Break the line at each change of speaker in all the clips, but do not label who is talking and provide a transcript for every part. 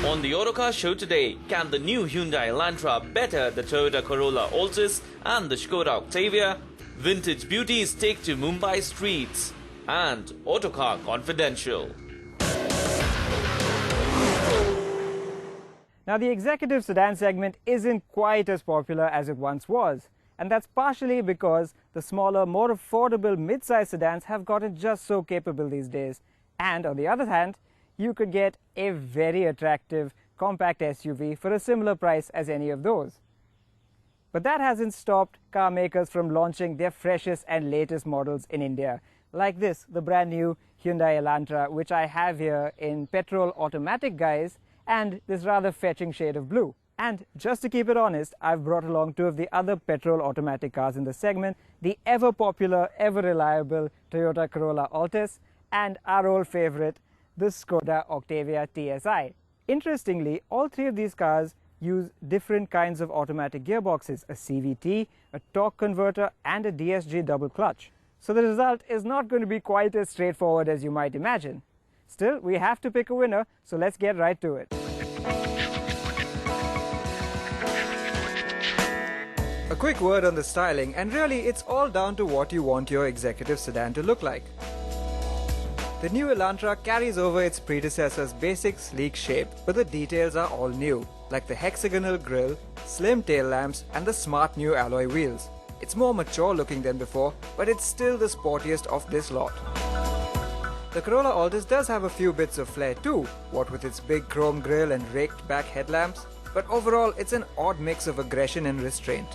On the Autocar show today, can the new Hyundai Elantra better the Toyota Corolla Altis and the Skoda Octavia? Vintage beauties take to Mumbai streets. And Autocar Confidential.
Now, the executive sedan segment isn't quite as popular as it once was. And that's partially because the smaller, more affordable mid-size sedans have gotten just so capable these days. And on the other hand, you could get a very attractive compact SUV for a similar price as any of those. But that hasn't stopped car makers from launching their freshest and latest models in India. Like this, the brand new Hyundai Elantra, which I have here in petrol automatic guise and this rather fetching shade of blue. And just to keep it honest, I've brought along two of the other petrol automatic cars in the segment, the ever popular, ever reliable Toyota Corolla Altis and our old favorite, the Skoda Octavia TSI. Interestingly, all three of these cars use different kinds of automatic gearboxes, a CVT, a torque converter and a DSG double clutch. So the result is not going to be quite as straightforward as you might imagine. Still, we have to pick a winner, so let's get right to it. A quick word on the styling, and really it's all down to what you want your executive sedan to look like. The new Elantra carries over its predecessor's basic sleek shape, but the details are all new, like the hexagonal grille, slim tail lamps and the smart new alloy wheels. It's more mature looking than before, but it's still the sportiest of this lot. The Corolla Altis does have a few bits of flair too, what with its big chrome grille and raked back headlamps, but overall it's an odd mix of aggression and restraint.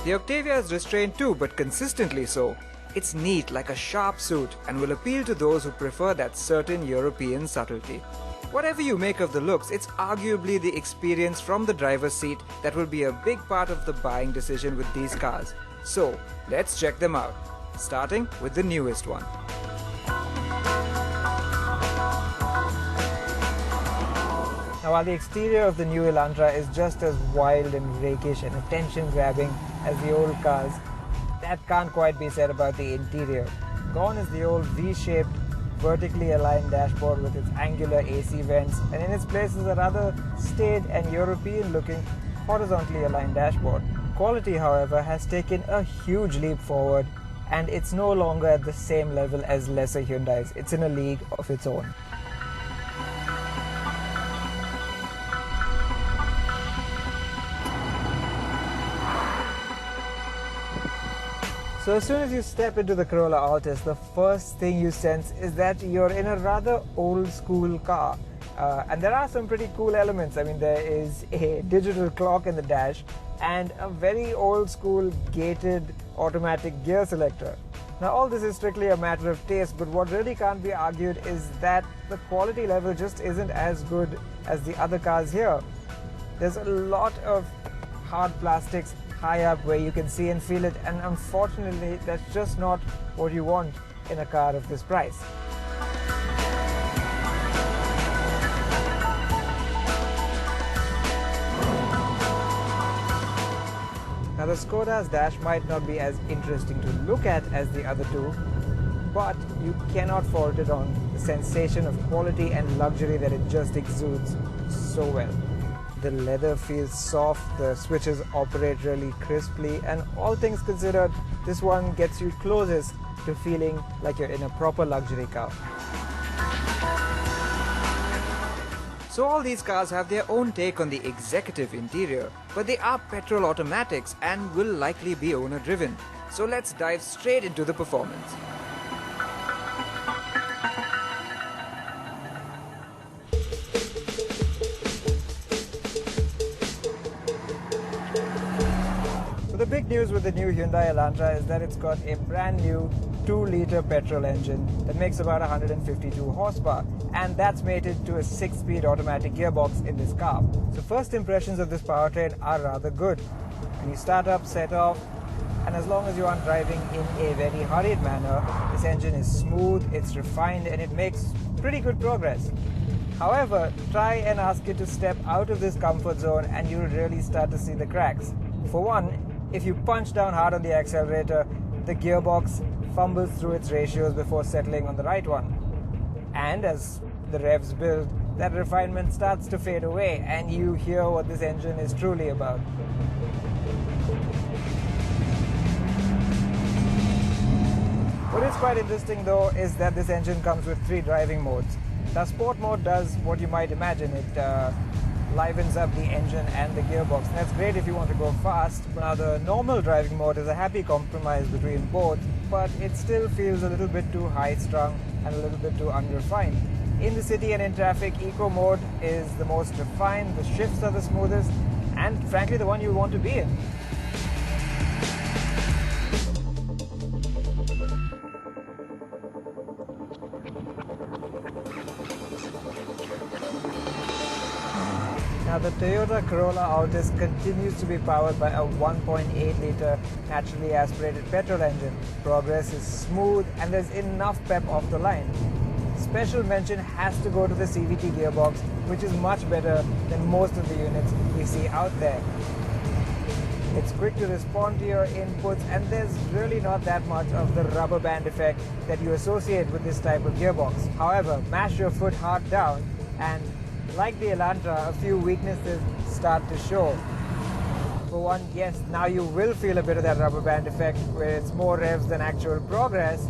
The Octavia is restrained too, but consistently so. It's neat like a sharp suit and will appeal to those who prefer that certain European subtlety. Whatever you make of the looks, it's arguably the experience from the driver's seat that will be a big part of the buying decision with these cars. So, let's check them out, starting with the newest one. Now, while the exterior of the new Elantra is just as wild and rakish and attention-grabbing as the old cars, that can't quite be said about the interior. Gone is the old V-shaped, vertically aligned dashboard with its angular AC vents, and in its place is a rather staid and European-looking, horizontally aligned dashboard. Quality, however, has taken a huge leap forward, and it's no longer at the same level as lesser Hyundais. It's in a league of its own. So as soon as you step into the Corolla Altis, the first thing you sense is that you're in a rather old school car. And there are some pretty cool elements. I mean, there is a digital clock in the dash and a very old school gated automatic gear selector. Now, all this is strictly a matter of taste, but what really can't be argued is that the quality level just isn't as good as the other cars here. There's a lot of hard plastics high up where you can see and feel it, and unfortunately that's just not what you want in a car of this price. Now, the Skoda's dash might not be as interesting to look at as the other two, but you cannot fault it on the sensation of quality and luxury that it just exudes so well. The leather feels soft, the switches operate really crisply, and all things considered, this one gets you closest to feeling like you're in a proper luxury car. So all these cars have their own take on the executive interior, but they are petrol automatics and will likely be owner driven. So let's dive straight into the performance. The big news with the new Hyundai Elantra is that it's got a brand new 2-litre petrol engine that makes about 152 horsepower, and that's mated to a 6-speed automatic gearbox in this car. So first impressions of this powertrain are rather good. When you start up, set off, and as long as you aren't driving in a very hurried manner, this engine is smooth, it's refined, and it makes pretty good progress. However, try and ask it to step out of this comfort zone and you'll really start to see the cracks. For one, if you punch down hard on the accelerator, the gearbox fumbles through its ratios before settling on the right one. And as the revs build, that refinement starts to fade away and you hear what this engine is truly about. What is quite interesting though is that this engine comes with 3 driving modes. The sport mode does what you might imagine. It livens up the engine and the gearbox. And that's great if you want to go fast. Now the normal driving mode is a happy compromise between both, but it still feels a little bit too high-strung and a little bit too unrefined. In the city and in traffic, Eco mode is the most refined, the shifts are the smoothest, and frankly the one you want to be in. Now the Toyota Corolla Altis continues to be powered by a 1.8-litre naturally aspirated petrol engine. Progress is smooth and there's enough pep off the line. Special mention has to go to the CVT gearbox, which is much better than most of the units we see out there. It's quick to respond to your inputs and there's really not that much of the rubber band effect that you associate with this type of gearbox. However, mash your foot hard down and like the Elantra, a few weaknesses start to show. For one, yes, now you will feel a bit of that rubber band effect where it's more revs than actual progress.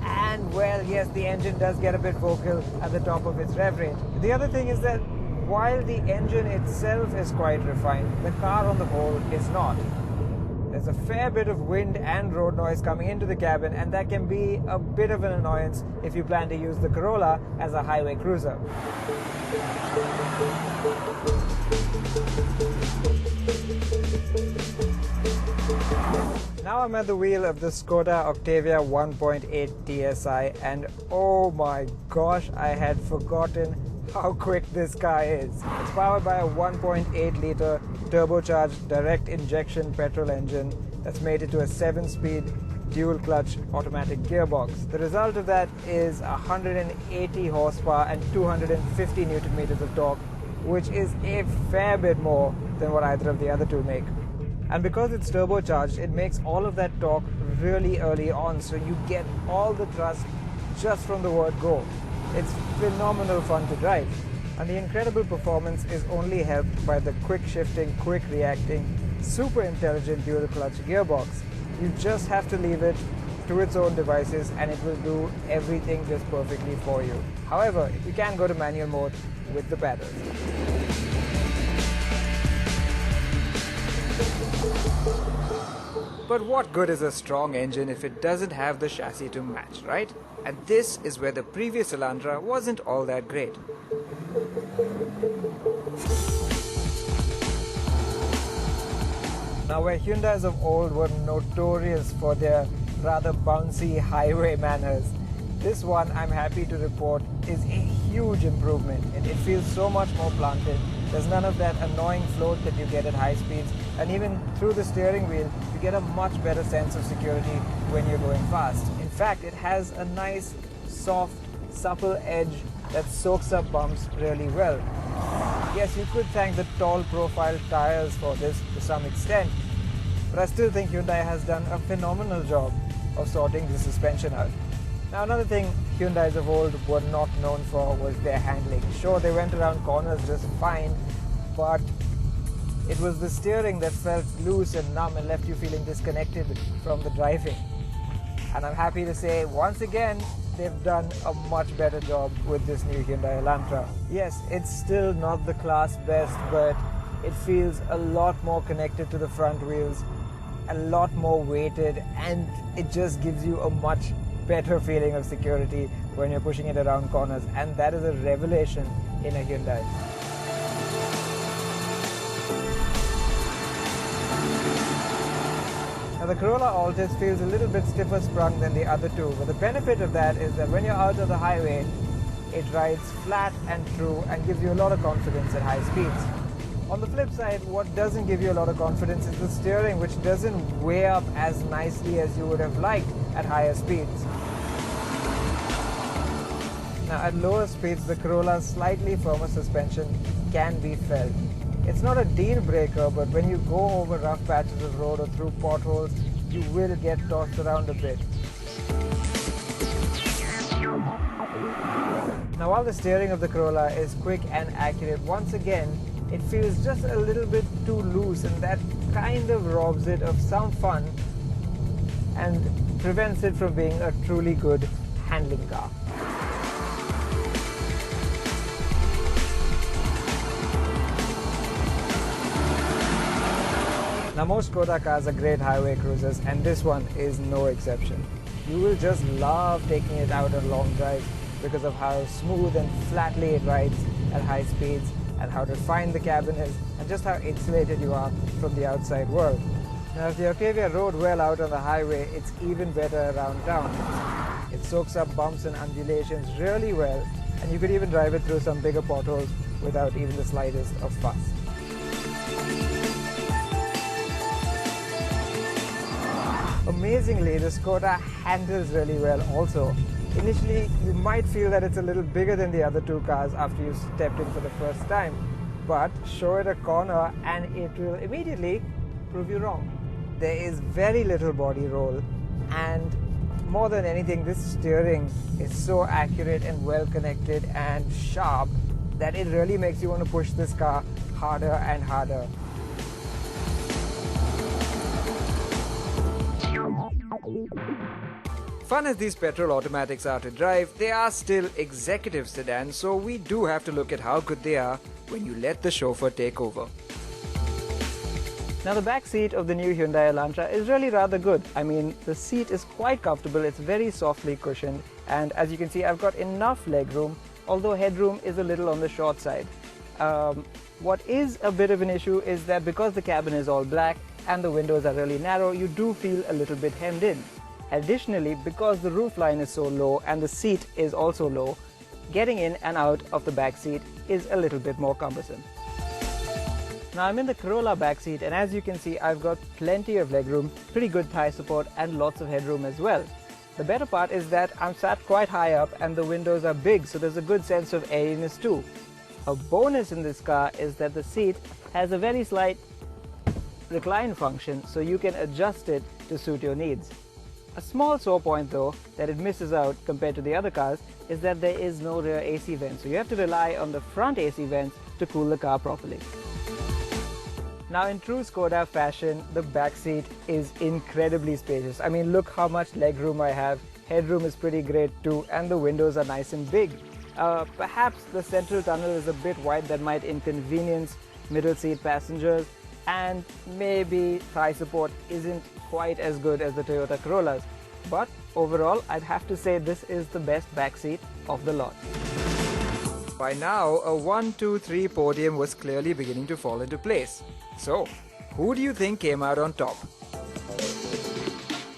And well, yes, the engine does get a bit vocal at the top of its rev rate. The other thing is that while the engine itself is quite refined, the car on the whole is not. There's a fair bit of wind and road noise coming into the cabin, and that can be a bit of an annoyance if you plan to use the Corolla as a highway cruiser. Now I'm at the wheel of the Skoda Octavia 1.8 TSI, and oh my gosh, I had forgotten how quick this car is. It's powered by a 1.8-litre turbocharged direct injection petrol engine that's mated to a 7-speed dual-clutch automatic gearbox. The result of that is 180 horsepower and 250 Nm of torque, which is a fair bit more than what either of the other two make. And because it's turbocharged, it makes all of that torque really early on, so you get all the thrust just from the word go. It's phenomenal fun to drive. And the incredible performance is only helped by the quick shifting, quick reacting, super intelligent dual clutch gearbox. You just have to leave it to its own devices and it will do everything just perfectly for you. However, you can go to manual mode with the paddles. But what good is a strong engine if it doesn't have the chassis to match, right? And this is where the previous Elantra wasn't all that great. Now, where Hyundais of old were notorious for their rather bouncy highway manners, this one, I'm happy to report, is a huge improvement. It feels so much more planted. There's none of that annoying float that you get at high speeds, and even through the steering wheel, you get a much better sense of security when you're going fast. In fact, it has a nice, soft, supple edge that soaks up bumps really well. Yes, you could thank the tall profile tires for this to some extent, but I still think Hyundai has done a phenomenal job of sorting the suspension out. Now, another thing Hyundais of old were not known for was their handling. Sure, they went around corners just fine, but it was the steering that felt loose and numb and left you feeling disconnected from the driving. And I'm happy to say, once again, they've done a much better job with this new Hyundai Elantra. Yes, it's still not the class best, but it feels a lot more connected to the front wheels, a lot more weighted, and it just gives you a much better feeling of security when you're pushing it around corners, and that is a revelation in a Hyundai. Now, the Corolla Altis feels a little bit stiffer sprung than the other two, but the benefit of that is that when you're out of the highway, it rides flat and true and gives you a lot of confidence at high speeds. On the flip side, what doesn't give you a lot of confidence is the steering, which doesn't weigh up as nicely as you would have liked at higher speeds. Now, at lower speeds, the Corolla's slightly firmer suspension can be felt. It's not a deal breaker, but when you go over rough patches of road or through potholes, you will get tossed around a bit. Now while the steering of the Corolla is quick and accurate, once again it feels just a little bit too loose, and that kind of robs it of some fun and prevents it from being a truly good handling car. Now most Skoda cars are great highway cruisers, and this one is no exception. You will just love taking it out on long drives because of how smooth and flatly it rides at high speeds, and how refined the cabin is, and just how insulated you are from the outside world. Now if the Octavia rode well out on the highway, it's even better around town. It soaks up bumps and undulations really well, and you could even drive it through some bigger potholes without even the slightest of fuss. Amazingly, the Skoda handles really well also. Initially, you might feel that it's a little bigger than the other two cars after you stepped in for the first time, but show it a corner and it will immediately prove you wrong. There is very little body roll, and more than anything, this steering is so accurate and well connected and sharp that it really makes you want to push this car harder and harder. Fun as these petrol automatics are to drive, they are still executive sedans, so we do have to look at how good they are when you let the chauffeur take over. Now the back seat of the new Hyundai Elantra is really rather good. I mean, the seat is quite comfortable, it's very softly cushioned, and as you can see, I've got enough legroom, although headroom is a little on the short side. What is a bit of an issue is that because the cabin is all black and the windows are really narrow, you do feel a little bit hemmed in. Additionally, because the roofline is so low and the seat is also low, getting in and out of the back seat is a little bit more cumbersome. Now I'm in the Corolla Backseat, and as you can see, I've got plenty of legroom, pretty good thigh support, and lots of headroom as well. The better part is that I'm sat quite high up and the windows are big, so there's a good sense of airiness too. A bonus in this car is that the seat has a very slight recline function, so you can adjust it to suit your needs. A small sore point though that it misses out compared to the other cars is that there is no rear AC vent, so you have to rely on the front AC vents to cool the car properly. Now in true Skoda fashion, the back seat is incredibly spacious. I mean, look how much legroom I have, headroom is pretty great too, and the windows are nice and big. Perhaps the central tunnel is a bit wide, that might inconvenience middle seat passengers, and maybe thigh support isn't quite as good as the Toyota Corollas. But overall, I'd have to say this is the best back seat of the lot. By now, a 1, 2, 3 podium was clearly beginning to fall into place. So, who do you think came out on top?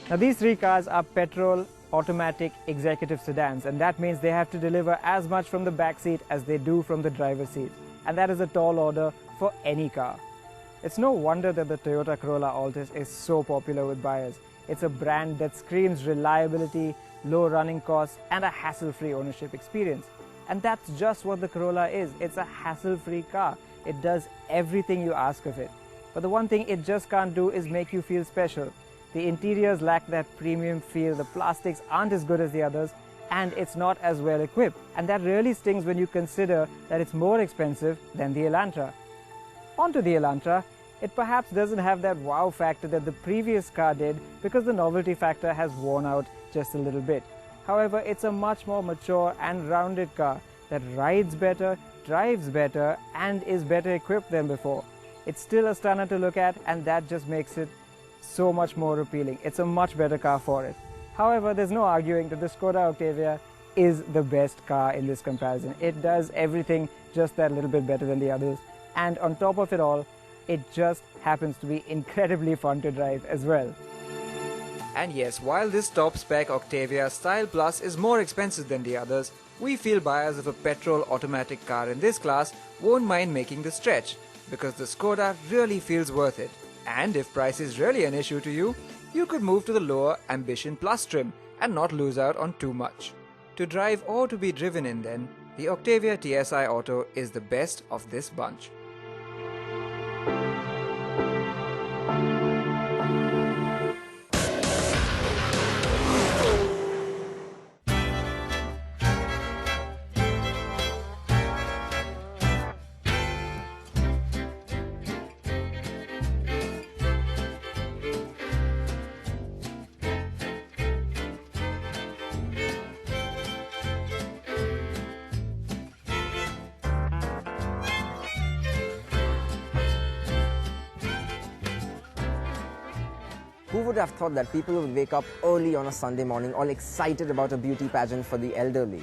Now these three cars are petrol, automatic, executive sedans, and that means they have to deliver as much from the back seat as they do from the driver's seat. And that is a tall order for any car. It's no wonder that the Toyota Corolla Altis is so popular with buyers. It's a brand that screams reliability, low running costs, and a hassle-free ownership experience. And that's just what the Corolla is. It's a hassle-free car. It does everything you ask of it. But the one thing it just can't do is make you feel special. The interiors lack that premium feel, the plastics aren't as good as the others, and it's not as well equipped. And that really stings when you consider that it's more expensive than the Elantra. Onto the Elantra, it perhaps doesn't have that wow factor that the previous car did because the novelty factor has worn out just a little bit. However, it's a much more mature and rounded car that rides better, drives better, and is better equipped than before. It's still a stunner to look at, and that just makes it so much more appealing. It's a much better car for it. However, there's no arguing that the Skoda Octavia is the best car in this comparison. It does everything just that little bit better than the others, and on top of it all, it just happens to be incredibly fun to drive as well. And yes, while this top-spec Octavia Style Plus is more expensive than the others, we feel buyers of a petrol automatic car in this class won't mind making the stretch, because the Skoda really feels worth it. And if price is really an issue to you, you could move to the lower Ambition Plus trim and not lose out on too much. To drive or to be driven in then, the Octavia TSI Auto is the best of this bunch.
Who would have thought that people would wake up early on a Sunday morning all excited about a beauty pageant for the elderly?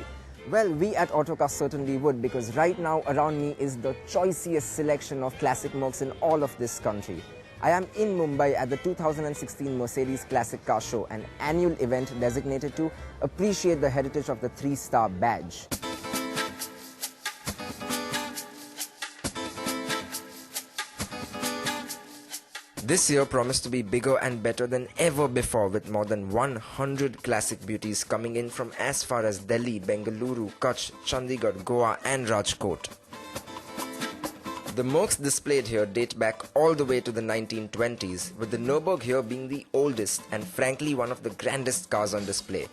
Well, we at Autocar certainly would, because right now around me is the choicest selection of classic Mercs in all of this country. I am in Mumbai at the 2016 Mercedes Classic Car Show, an annual event designated to appreciate the heritage of the 3-star badge. This year promised to be bigger and better than ever before, with more than 100 classic beauties coming in from as far as Delhi, Bengaluru, Kutch, Chandigarh, Goa and Rajkot. The Mercs displayed here date back all the way to the 1920s, with the Nürburgring here being the oldest and frankly one of the grandest cars on display.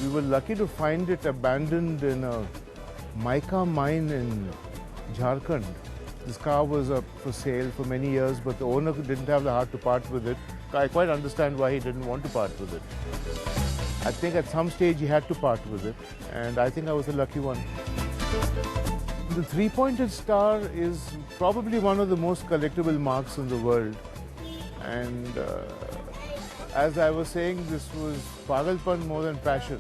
We were lucky to find it abandoned in a mica mine in Jharkhand. This car was up for sale for many years, but the owner didn't have the heart to part with it. I quite understand why he didn't want to part with it. I think at some stage he had to part with it, and I think I was a lucky one. The three-pointed star is probably one of the most collectible marks in the world. And as I was saying, this was pagalpan more than passion.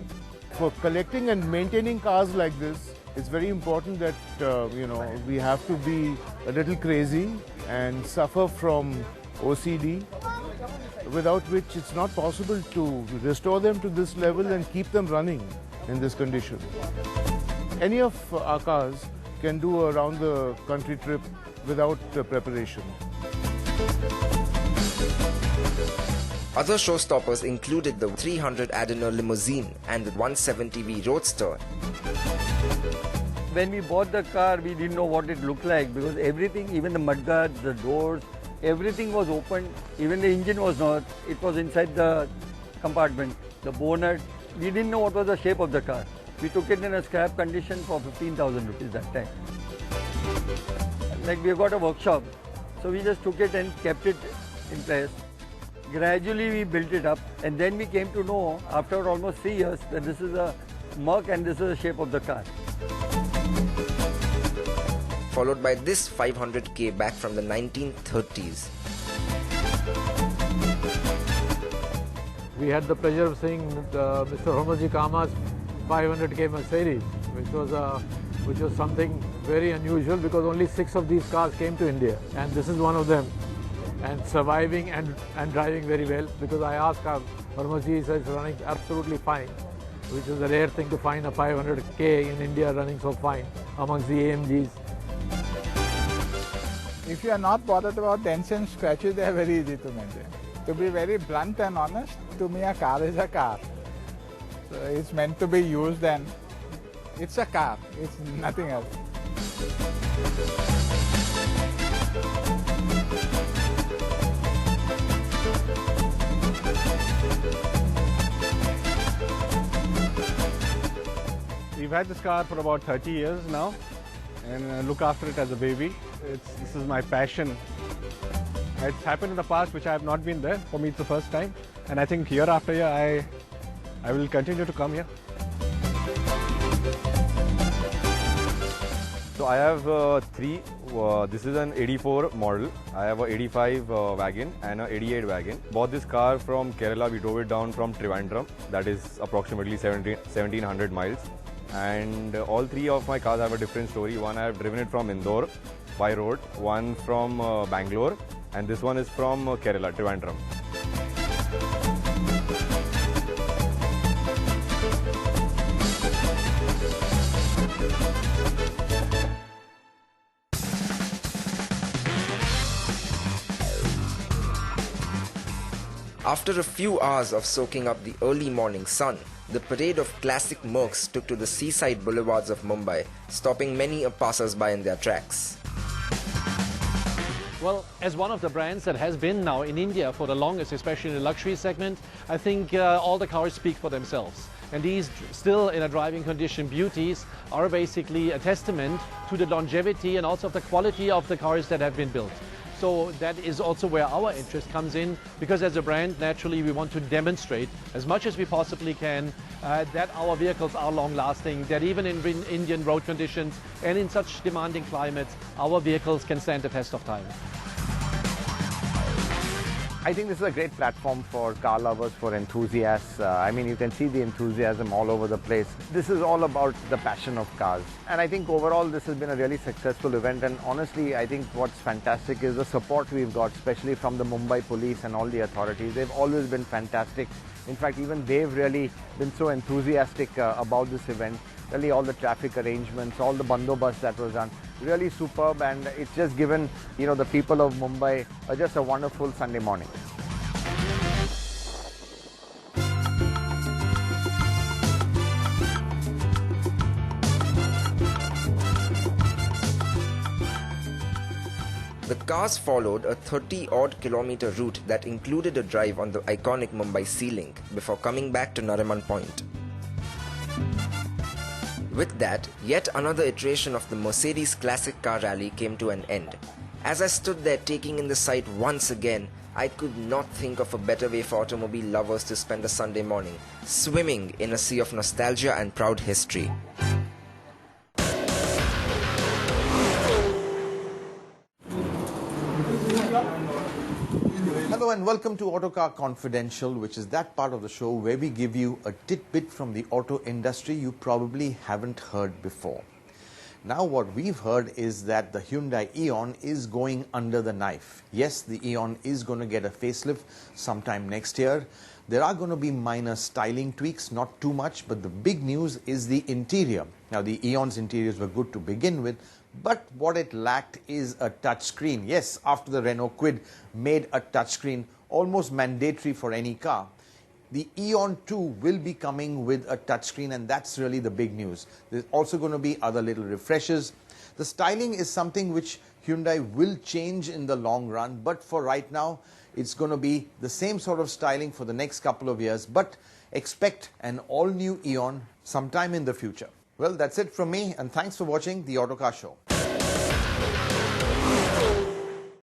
For collecting and maintaining cars like this, it's very important that, we have to be a little crazy and suffer from OCD, without which it's not possible to restore them to this level and keep them running in this condition. Any of our cars can do a round the country trip without preparation.
Other showstoppers included the 300 Adenauer limousine and the 170V Roadster.
When we bought the car, we didn't know what it looked like, because everything, even the mudguards, the doors, everything was open. Even the engine was not. It was inside the compartment. The bonnet, we didn't know what was the shape of the car. We took it in a scrap condition for 15,000 rupees that time. Like, we got a workshop, so we just took it and kept it in place. Gradually we built it up, and then we came to know after almost 3 years that this is a Merc and this is the shape of the car.
Followed by this 500k back from the 1930s.
We had the pleasure of seeing Mr. Hormuzji Kama's 500k Mercedes, which was something very unusual, because only 6 of these cars came to India, and this is one of them, and surviving and driving very well, because I asked Hormuzji, he said it's running absolutely fine, which is a rare thing to find a 500k in India running so fine amongst the AMGs.
If you are not bothered about dents and scratches, they are very easy to maintain. To be very blunt and honest, to me a car is a car. So it's meant to be used, and it's a car, it's nothing else.
We've had this car for about 30 years now, and look after it as a baby. This is my passion. It's happened in the past which I have not been there. For me it's the first time, and I think year after year I will continue to come here.
So I have three. This is an 84 model. I have a 85 wagon and a 88 wagon. Bought this car from Kerala. We drove it down from Trivandrum. That is approximately 1700 miles. And all three of my cars have a different story. One I have driven it from Indore by road, one from Bangalore, and this one is from Kerala, Trivandrum.
After a few hours of soaking up the early morning sun, the parade of classic Mercs took to the seaside boulevards of Mumbai, stopping many passers-by in their tracks.
Well, as one of the brands that has been now in India for the longest, especially in the luxury segment, I think all the cars speak for themselves. And these still in a driving condition beauties are basically a testament to the longevity and also the quality of the cars that have been built. So that is also where our interest comes in, because as a brand, naturally, we want to demonstrate as much as we possibly can that our vehicles are long-lasting, that even in Indian road conditions and in such demanding climates, our vehicles can stand the test of time.
I think this is a great platform for car lovers, for enthusiasts. I mean, you can see the enthusiasm all over the place. This is all about the passion of cars. And I think overall this has been a really successful event. And honestly, I think what's fantastic is the support we've got, especially from the Mumbai police and all the authorities. They've always been fantastic. In fact, even they've really been so enthusiastic about this event. Really all the traffic arrangements, all the bandobast that was done, really superb, and it's just given, you know, the people of Mumbai just a wonderful Sunday morning.
The cars followed a 30-odd kilometer route that included a drive on the iconic Mumbai Sea Link before coming back to Nariman Point. With that, yet another iteration of the Mercedes Classic Car Rally came to an end. As I stood there taking in the sight once again, I could not think of a better way for automobile lovers to spend a Sunday morning, swimming in a sea of nostalgia and proud history.
Hello and welcome to Autocar Confidential, which is that part of the show where we give you a tidbit from the auto industry you probably haven't heard before. Now what we've heard is that the Hyundai Eon is going under the knife. Yes, the Eon is going to get a facelift sometime next year. There are going to be minor styling tweaks, not too much, but the big news is the interior. Now the Eon's interiors were good to begin with, but what it lacked is a touchscreen. Yes, after the Renault Kwid made a touchscreen almost mandatory for any car, the Eon 2 will be coming with a touchscreen, and that's really the big news. There's also going to be other little refreshes. The styling is something which Hyundai will change in the long run, but for right now, it's going to be the same sort of styling for the next couple of years, but expect an all-new Eon sometime in the future. Well, that's it from me, and thanks for watching the Autocar Show.